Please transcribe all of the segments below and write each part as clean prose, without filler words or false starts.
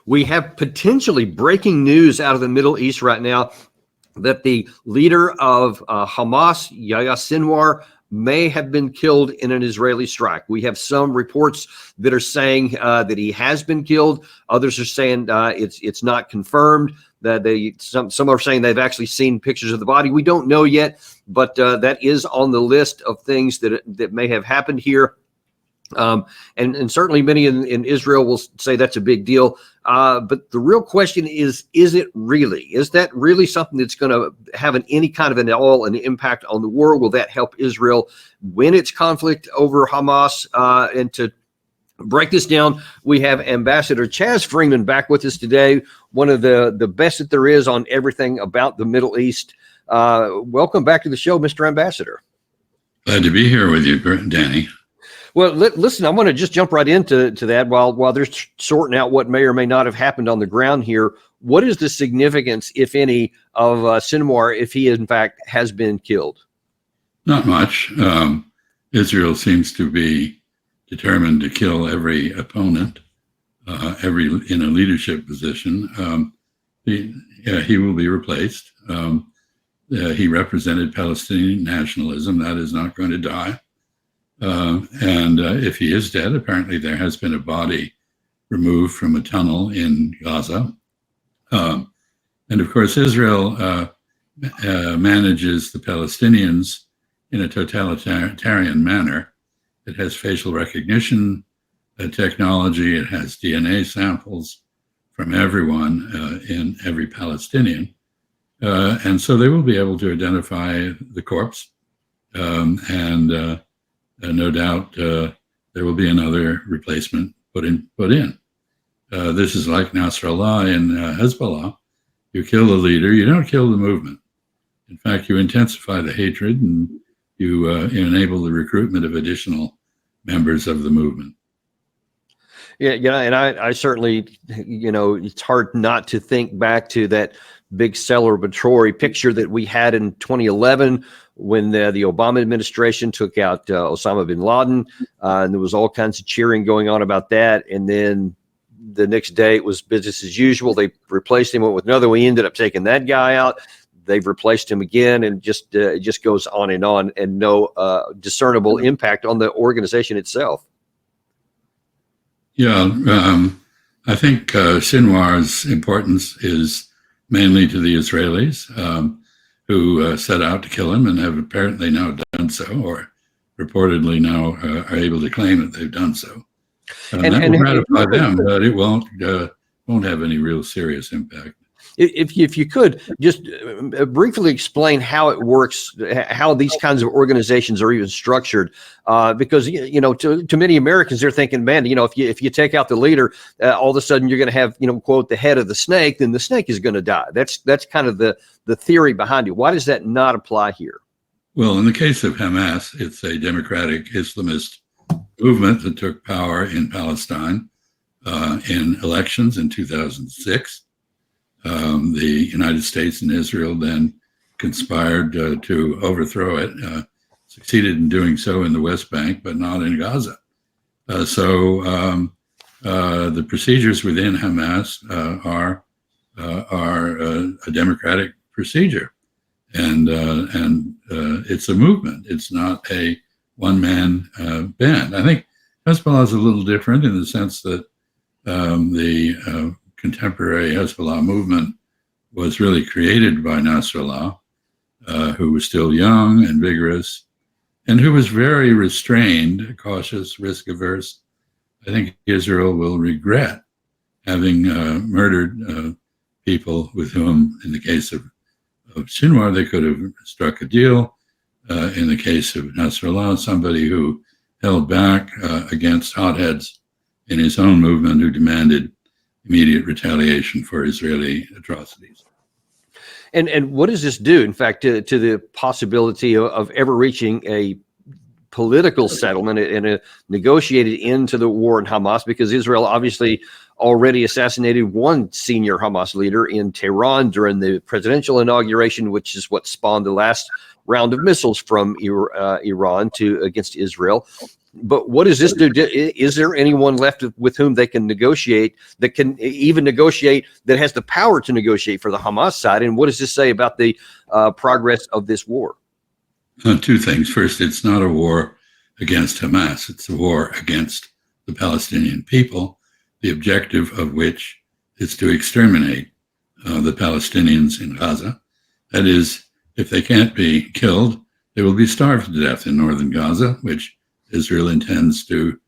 We have potentially breaking news out of the Middle East right now that the leader of Hamas, Yahya Sinwar, may have been killed in an Israeli strike. We have some reports that are saying that he has been killed. Others are saying it's not confirmed. That some are saying they've actually seen pictures of the body. We don't know yet, but that is on the list of things that may have happened here. And certainly many in Israel will say that's a big deal. But the real question is it really? Is that really something that's going to have any kind of an impact on the war? Will that help Israel win its conflict over Hamas? And to break this down, we have Ambassador Chaz Freeman back with us today, one of the best that there is on everything about the Middle East. Welcome back to the show, Mr. Ambassador. Glad to be here with you, Danny. Well, listen, I want to just jump right into that while they're sorting out what may or may not have happened on the ground here. What is the significance, if any, of Sinwar if he, in fact, has been killed? Not much. Israel seems to be determined to kill every opponent, in a leadership position. He will be replaced. He represented Palestinian nationalism. That is not going to die. And if he is dead, apparently there has been a body removed from a tunnel in Gaza. And of course, Israel manages the Palestinians in a totalitarian manner. It has facial recognition technology. It has DNA samples from everyone in every Palestinian. And so they will be able to identify the corpse. And no doubt there will be another replacement put in. This is like Nasrallah and Hezbollah. You kill the leader, you don't kill the movement. In fact, you intensify the hatred and you enable the recruitment of additional members of the movement. Yeah, and I certainly, it's hard not to think back to that big celebratory picture that we had in 2011 when the Obama administration took out Osama bin Laden, and there was all kinds of cheering going on about that. And then the next day it was business as usual. They replaced him with another. We ended up taking that guy out. They've replaced him again, and it just goes on, and no discernible impact on the organization itself. Yeah, I think Sinwar's importance is mainly to the Israelis, who set out to kill him and have apparently now done so, or reportedly now are able to claim that they've done so. And that will gratify them, but it won't have any real serious impact. If you could just briefly explain how it works, how these kinds of organizations are even structured, because to many Americans they're thinking, man, if you take out the leader, all of a sudden you're going to have quote the head of the snake, then the snake is going to die. That's kind of the theory behind it. Why does that not apply here? Well, in the case of Hamas, it's a democratic Islamist movement that took power in Palestine in elections in 2006. The United States and Israel then conspired to overthrow it, succeeded in doing so in the West Bank, but not in Gaza. So the procedures within Hamas are a democratic procedure, and it's a movement. It's not a one-man band. I think Hezbollah is a little different in the sense that the contemporary Hezbollah movement was really created by Nasrallah, who was still young and vigorous, and who was very restrained, cautious, risk-averse. I think Israel will regret having murdered people with whom, in the case of Sinwar, they could have struck a deal. In the case of Nasrallah, somebody who held back against hotheads in his own movement who demanded immediate retaliation for Israeli atrocities. And what does this do, in fact, to the possibility of ever reaching a political settlement and a negotiated end to the war in Hamas? Because Israel obviously already assassinated one senior Hamas leader in Tehran during the presidential inauguration, which is what spawned the last round of missiles from Iran against Israel. But what does this do? Is there anyone left with whom they can negotiate, that can even negotiate, that has the power to negotiate for the Hamas side? And what does this say about the progress of this war? Two things. First, it's not a war against Hamas. It's a war against the Palestinian people, the objective of which is to exterminate the Palestinians in Gaza. That is, if they can't be killed, they will be starved to death in northern Gaza, which Israel intends to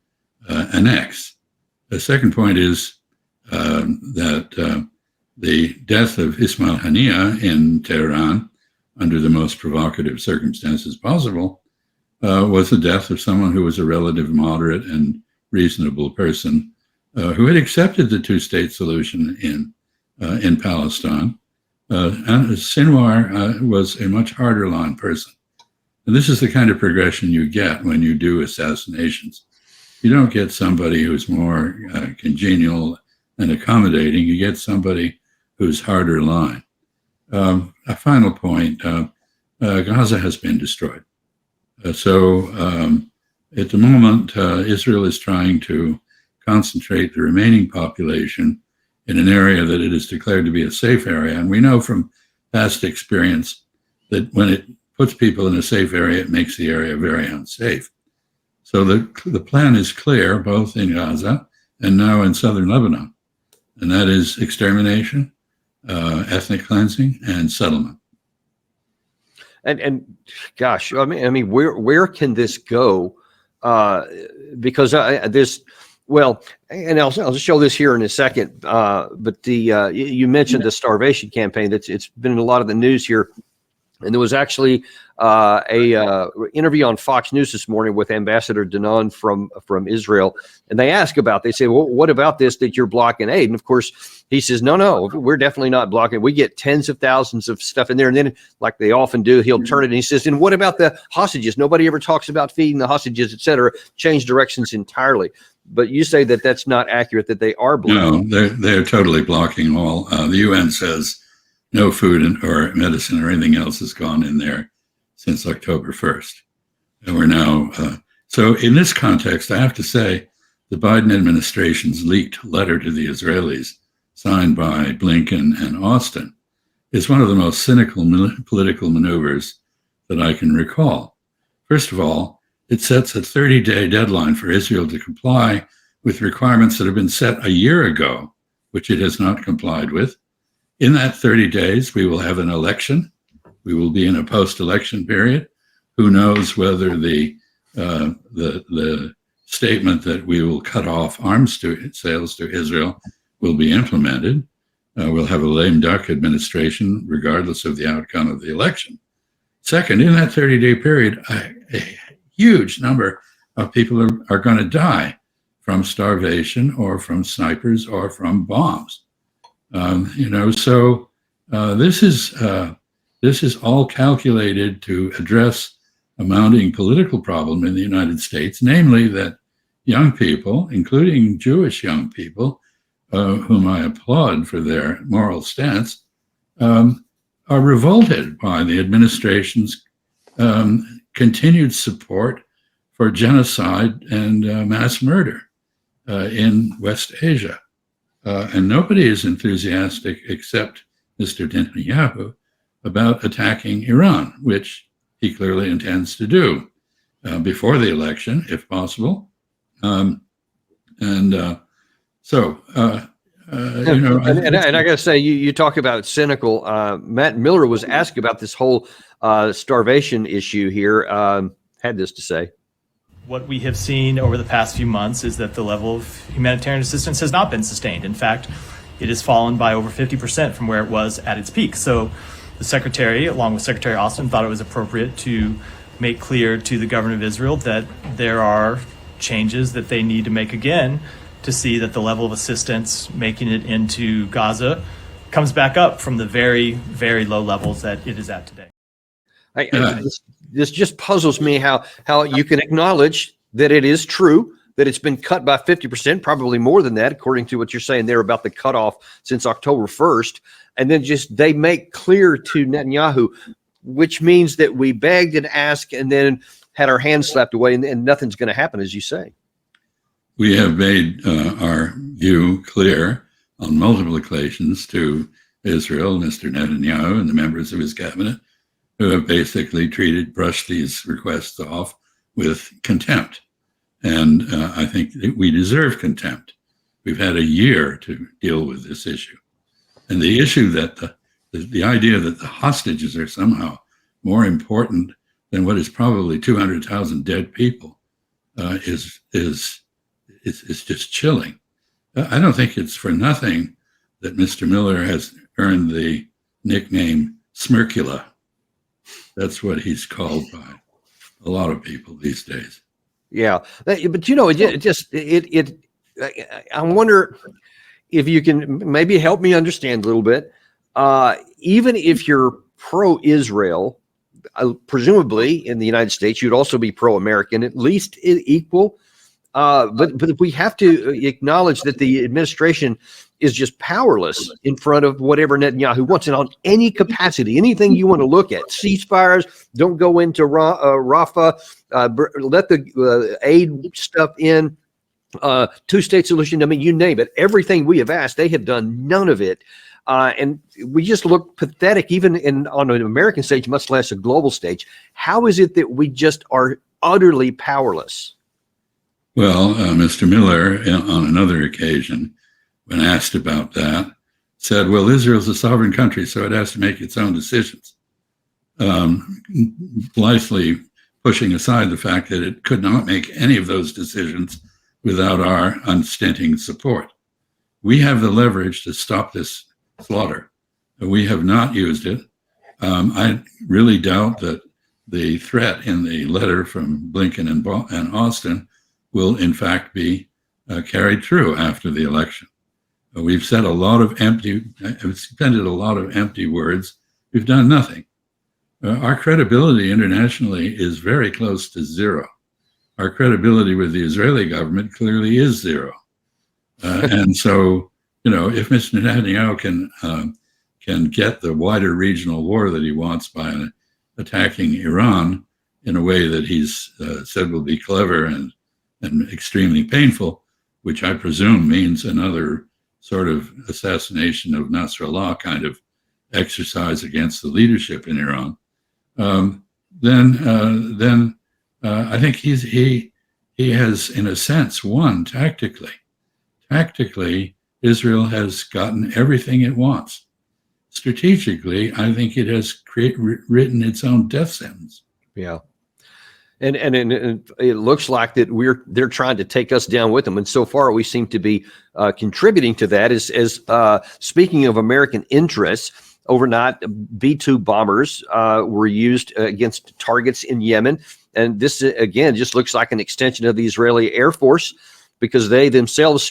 annex. The second point is that the death of Ismail Haniyeh in Tehran, under the most provocative circumstances possible, was the death of someone who was a relative moderate and reasonable person who had accepted the two-state solution in Palestine. And Sinwar was a much harder line person. And this is the kind of progression you get when you do assassinations. You don't get somebody who's more congenial and accommodating. You get somebody who's harder line. A final point, Gaza has been destroyed. So at the moment, Israel is trying to concentrate the remaining population in an area that it is declared to be a safe area. And we know from past experience that when it puts people in a safe area, it makes the area very unsafe. So the plan is clear, both in Gaza and now in southern Lebanon, and that is extermination, ethnic cleansing, and settlement. And gosh, I mean, where can this go? Because this, well, and I'll just show this here in a second. But you mentioned the starvation campaign. It's been in a lot of the news here. And there was actually a interview on Fox News this morning with Ambassador Danon from Israel, and they ask about. They say, "Well, what about this that you're blocking aid?" And of course, he says, "No, we're definitely not blocking. We get tens of thousands of stuff in there, and then, like they often do, he'll turn it and he says, and what about the hostages? Nobody ever talks about feeding the hostages, etc. Change directions entirely." But you say that that's not accurate. That they are blocking. No, they're totally blocking all. The UN says no food or medicine or anything else has gone in there since October 1st. And we're now, so in this context, I have to say, the Biden administration's leaked letter to the Israelis, signed by Blinken and Austin, is one of the most cynical political maneuvers that I can recall. First of all, it sets a 30-day deadline for Israel to comply with requirements that have been set a year ago, which it has not complied with. In that 30 days, we will have an election. We will be in a post-election period. Who knows whether the statement that we will cut off arms sales to Israel will be implemented. We'll have a lame duck administration, regardless of the outcome of the election. Second, in that 30-day period, a huge number of people are going to die from starvation or from snipers or from bombs. So this is all calculated to address a mounting political problem in the United States, namely that young people, including Jewish young people, whom I applaud for their moral stance, are revolted by the administration's continued support for genocide and mass murder in West Asia. And nobody is enthusiastic except Mr. Netanyahu about attacking Iran, which he clearly intends to do before the election, if possible. And I got to say, you talk about cynical. Matt Miller was asked about this whole starvation issue here. Had this to say. What we have seen over the past few months is that the level of humanitarian assistance has not been sustained. In fact, it has fallen by over 50% from where it was at its peak. So the Secretary, along with Secretary Austin, thought it was appropriate to make clear to the government of Israel that there are changes that they need to make again to see that the level of assistance making it into Gaza comes back up from the very, very low levels that it is at today. This just puzzles me how you can acknowledge that it is true that it's been cut by 50%, probably more than that, according to what you're saying there about the cutoff since October 1st. And then just they make clear to Netanyahu, which means that we begged and asked, and then had our hands slapped away and nothing's going to happen, as you say. We have made our view clear on multiple occasions to Israel, Mr. Netanyahu, and the members of his cabinet, who have basically brushed these requests off with contempt. And I think that we deserve contempt. We've had a year to deal with this issue. And the issue that the idea that the hostages are somehow more important than what is probably 200,000 dead people is just chilling. I don't think it's for nothing that Mr. Miller has earned the nickname Smirkula. That's what he's called by a lot of people these days. Yeah, but I wonder if you can maybe help me understand a little bit. Even if you're pro-Israel, presumably in the United States, you'd also be pro-American, at least equal. But we have to acknowledge that the administration is just powerless in front of whatever Netanyahu wants, and on any capacity, anything you want to look at, ceasefires, don't go into Rafah, let the aid stuff in, two-state solution. I mean, you name it. Everything we have asked, they have done none of it. And we just look pathetic, even on an American stage, much less a global stage. How is it that we just are utterly powerless? Well, Mr. Miller, on another occasion, when asked about that, said, well, Israel's a sovereign country, so it has to make its own decisions, blithely pushing aside the fact that it could not make any of those decisions without our unstinting support. We have the leverage to stop this slaughter. We have not used it. I really doubt that the threat in the letter from Blinken and Austin will in fact be carried through after the election. We've said expended a lot of empty words. We've done nothing. Our credibility internationally is very close to zero. Our credibility with the Israeli government clearly is zero. And so, if Mr. Netanyahu can get the wider regional war that he wants by attacking Iran in a way that he's said will be clever and extremely painful, which I presume means another sort of assassination of Nasrallah kind of exercise against the leadership in Iran, then I think he has, in a sense, won tactically. Tactically, Israel has gotten everything it wants. Strategically, I think it has written its own death sentence. Yeah. And it looks like that they're trying to take us down with them. And so far, we seem to be contributing to that. As speaking of American interests, overnight, B-2 bombers were used against targets in Yemen. And this, again, just looks like an extension of the Israeli Air Force, because they themselves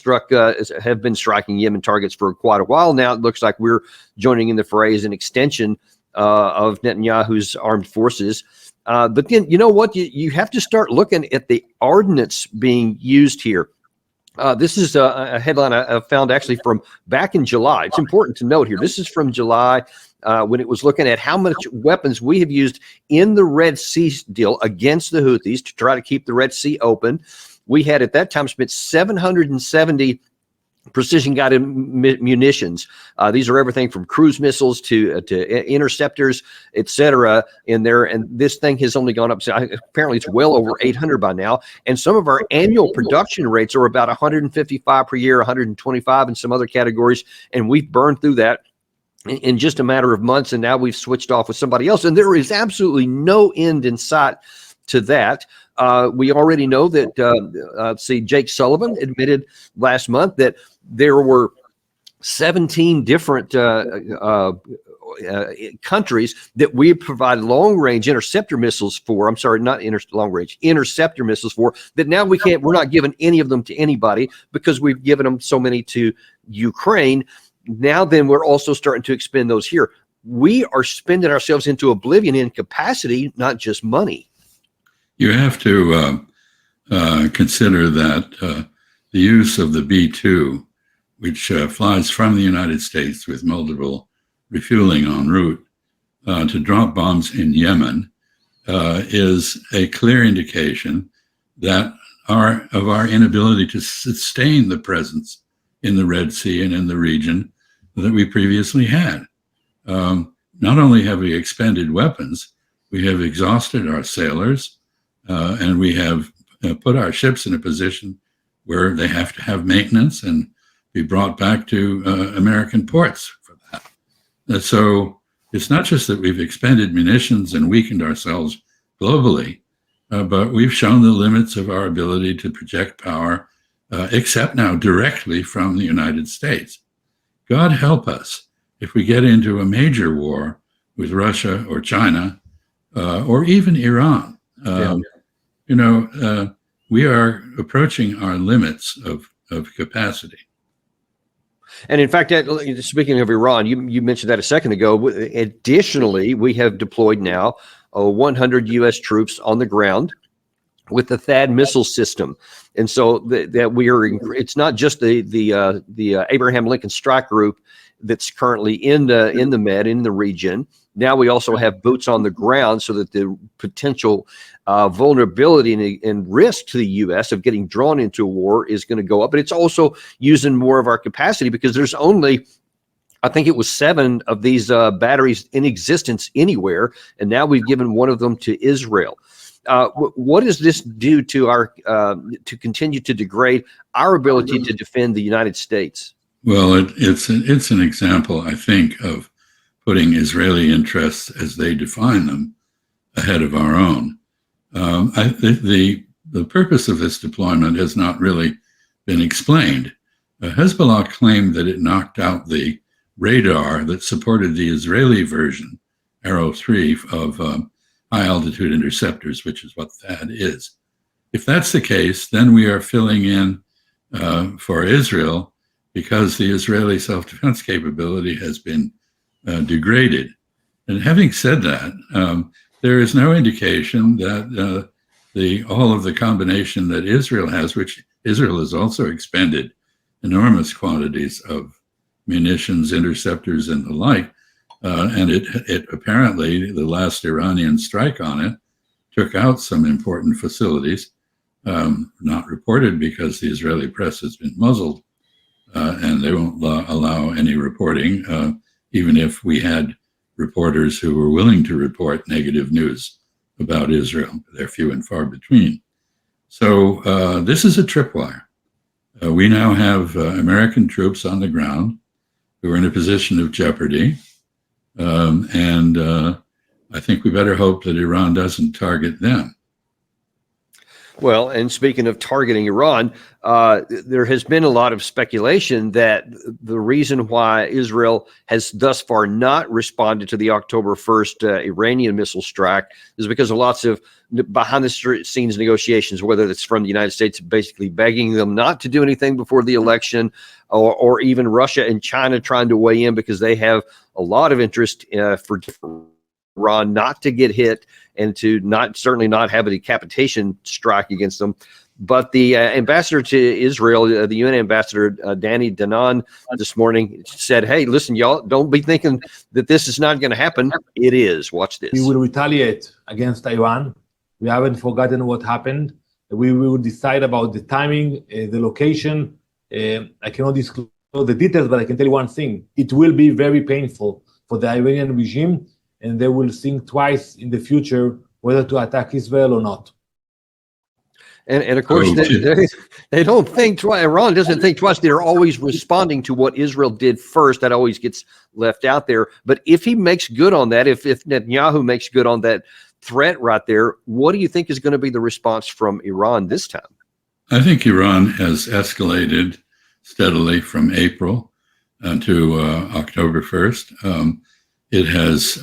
have been striking Yemen targets for quite a while now. It looks like we're joining in the fray as an extension of Netanyahu's armed forces. But then, you know what? You have to start looking at the ordnance being used here. This is a headline I found actually from back in July. It's important to note here. This is from July when it was looking at how much weapons we have used in the Red Sea deal against the Houthis to try to keep the Red Sea open. We had at that time spent 770 precision-guided munitions. These are everything from cruise missiles to interceptors, etc. in there. And this thing has only gone up. So apparently, it's well over 800 by now. And some of our annual production rates are about 155 per year, 125 in some other categories. And we've burned through that in just a matter of months. And now we've switched off with somebody else. And there is absolutely no end in sight to that. We already know that, Jake Sullivan admitted last month that there were 17 different countries that we provide long-range interceptor missiles for. I'm sorry, not long-range, interceptor missiles for, that now we're not giving any of them to anybody because we've given them so many to Ukraine. Now then we're also starting to expend those here. We are spending ourselves into oblivion in capacity, not just money. You have to consider that the use of the B-2, which flies from the United States with multiple refueling en route to drop bombs in Yemen, is a clear indication that of our inability to sustain the presence in the Red Sea and in the region that we previously had. Not only have we expended weapons, we have exhausted our sailors, and we have put our ships in a position where they have to have maintenance and be brought back to American ports for that. And so it's not just that we've expended munitions and weakened ourselves globally, but we've shown the limits of our ability to project power, except now directly from the United States. God help us if we get into a major war with Russia or China or even Iran. We are approaching our limits of capacity. And in fact, speaking of Iran, you mentioned that a second ago. Additionally, we have deployed now 100 U.S. troops on the ground with the THAAD missile system, and so that we are. It's not just the Abraham Lincoln Strike Group that's currently in the Med, in the region. Now we also have boots on the ground, so that the potential vulnerability and risk to the U.S. of getting drawn into a war is going to go up. But it's also using more of our capacity, because there's only, I think it was 7 of these batteries in existence anywhere, and now we've given one of them to Israel. What does this do to our to continue to degrade our ability to defend the United States? Well, it's an example, I think, of putting Israeli interests as they define them ahead of our own. The purpose of this deployment has not really been explained. Hezbollah claimed that it knocked out the radar that supported the Israeli version, Arrow 3, of high-altitude interceptors, which is what THAAD is. If that's the case, then we are filling in for Israel, because the Israeli self-defense capability has been degraded. And having said that, there is no indication that all of the combination that Israel has, which Israel has also expended enormous quantities of munitions, interceptors, and the like, and it apparently, the last Iranian strike on it took out some important facilities, not reported because the Israeli press has been muzzled, and they won't allow any reporting, even if we had reporters who were willing to report negative news about Israel. They're few and far between. So this is a tripwire. We now have American troops on the ground who are in a position of jeopardy. And I think we better hope that Iran doesn't target them. Well, and speaking of targeting Iran, there has been a lot of speculation that the reason why Israel has thus far not responded to the October 1st Iranian missile strike is because of lots of behind-the-scenes negotiations, whether it's from the United States basically begging them not to do anything before the election, or even Russia and China trying to weigh in because they have a lot of interest for Iran not to get hit and to certainly not have a decapitation strike against them. But the ambassador to Israel, the UN ambassador, Danny Danon, this morning said, hey, listen, y'all, don't be thinking that this is not going to happen. It is. Watch this. We will retaliate against Iran. We haven't forgotten what happened. We will decide about the timing, the location. I cannot disclose the details, but I can tell you one thing. It will be very painful for the Iranian regime, and they will think twice in the future whether to attack Israel or not. And of course, they don't think twice. Iran doesn't think twice. They're always responding to what Israel did first. That always gets left out there. But if he makes good on that, if Netanyahu makes good on that threat right there, what do you think is going to be the response from Iran this time? I think Iran has escalated steadily from April to October 1st. It has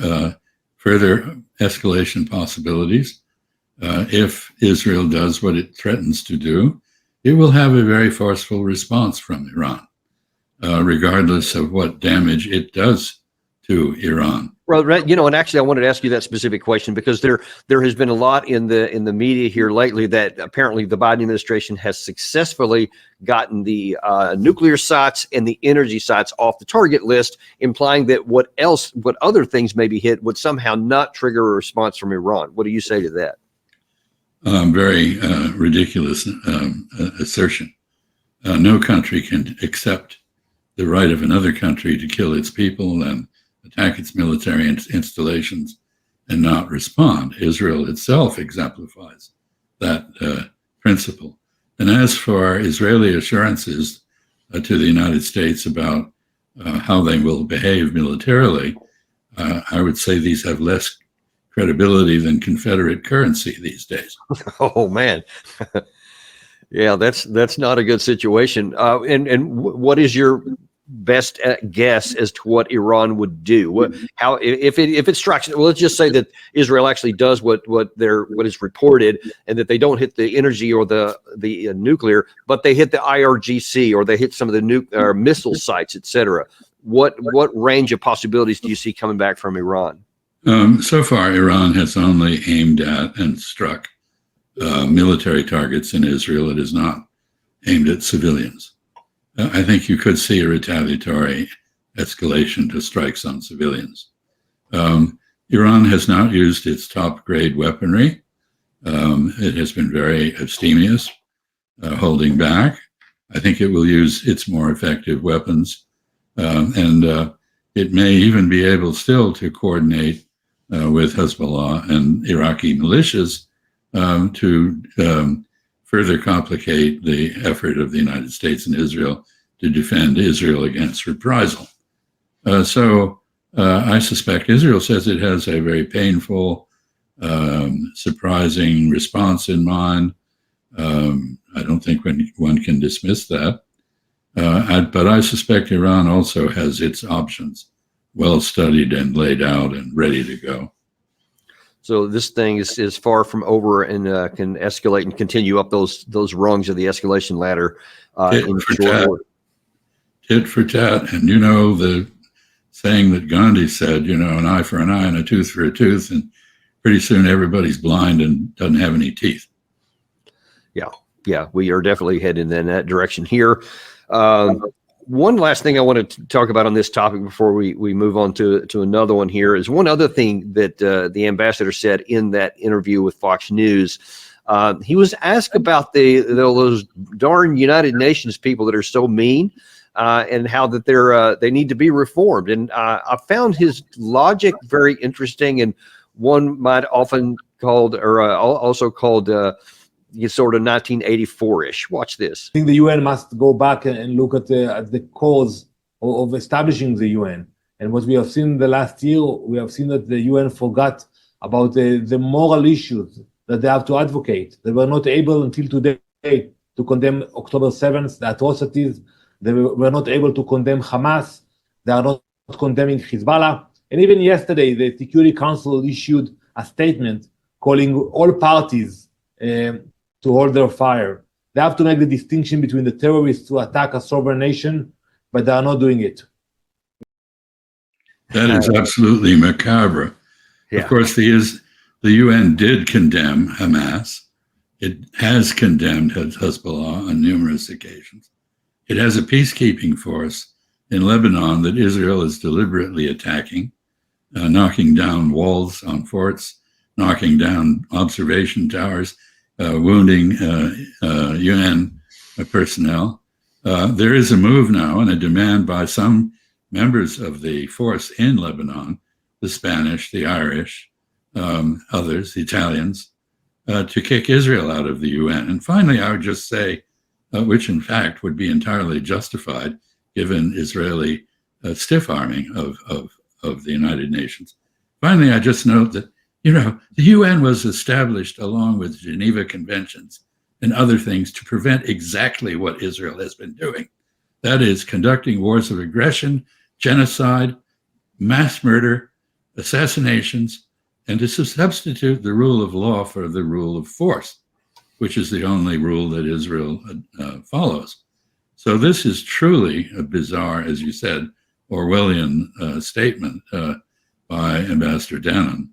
further escalation possibilities. If Israel does what it threatens to do, it will have a very forceful response from Iran, regardless of what damage it does to Iran. Well, right, and actually, I wanted to ask you that specific question because there has been a lot in the media here lately that apparently the Biden administration has successfully gotten the nuclear sites and the energy sites off the target list, implying that what other things may be hit would somehow not trigger a response from Iran. What do you say to that? Very ridiculous assertion. No country can accept the right of another country to kill its people and attack its military installations and not respond. Israel itself exemplifies that principle. And as for Israeli assurances to the United States about how they will behave militarily, I would say these have less credibility than Confederate currency these days. Oh man. Yeah, that's not a good situation. And what is your best guess as to what Iran would do? If it strikes? Well, let's just say that Israel actually does what is reported, and that they don't hit the energy or the nuclear, but they hit the IRGC or they hit some of the missile sites, etc. What range of possibilities do you see coming back from Iran? So far, Iran has only aimed at and struck military targets in Israel. It is not aimed at civilians. I think you could see a retaliatory escalation to strikes on civilians. Iran has not used its top-grade weaponry. It has been very abstemious, holding back. I think it will use its more effective weapons, and it may even be able still to coordinate with Hezbollah and Iraqi militias to further complicate the effort of the United States and Israel to defend Israel against reprisal. So I suspect Israel says it has a very painful, surprising response in mind. I don't think one can dismiss that. But I suspect Iran also has its options well studied and laid out and ready to go. So this thing is far from over and can escalate and continue up those rungs of the escalation ladder in short order. Tit for tat. And you know the saying that Gandhi said, an eye for an eye and a tooth for a tooth, and pretty soon everybody's blind and doesn't have any teeth. Yeah, we are definitely heading in that direction here. One last thing I want to talk about on this topic before we move on to another one here is one other thing that the ambassador said in that interview with Fox News. He was asked about those darn United Nations people that are so mean and how that they need to be reformed. And I found his logic very interesting, and one might often called also called sort of 1984-ish. Watch this. I think the UN must go back and look at the cause of establishing the UN. And what we have seen in the last year, we have seen that the UN forgot about the moral issues that they have to advocate. They were not able until today to condemn October 7th, the atrocities. They were not able to condemn Hamas. They are not condemning Hezbollah. And even yesterday, the Security Council issued a statement calling all parties to hold their fire. They have to make the distinction between the terrorists who attack a sovereign nation, but they are not doing it. That is absolutely macabre. Yeah. Of course, the UN did condemn Hamas. It has condemned Hezbollah on numerous occasions. It has a peacekeeping force in Lebanon that Israel is deliberately attacking, knocking down walls on forts, knocking down observation towers, wounding UN personnel. There is a move now and a demand by some members of the force in Lebanon, the Spanish, the Irish, others, the Italians, to kick Israel out of the UN. And finally, I would just say, which in fact would be entirely justified given Israeli stiff-arming of the United Nations. Finally, I just note that the UN was established along with Geneva Conventions and other things to prevent exactly what Israel has been doing. That is, conducting wars of aggression, genocide, mass murder, assassinations, and to substitute the rule of law for the rule of force, which is the only rule that Israel follows. So this is truly a bizarre, as you said, Orwellian statement. by Ambassador Dannon.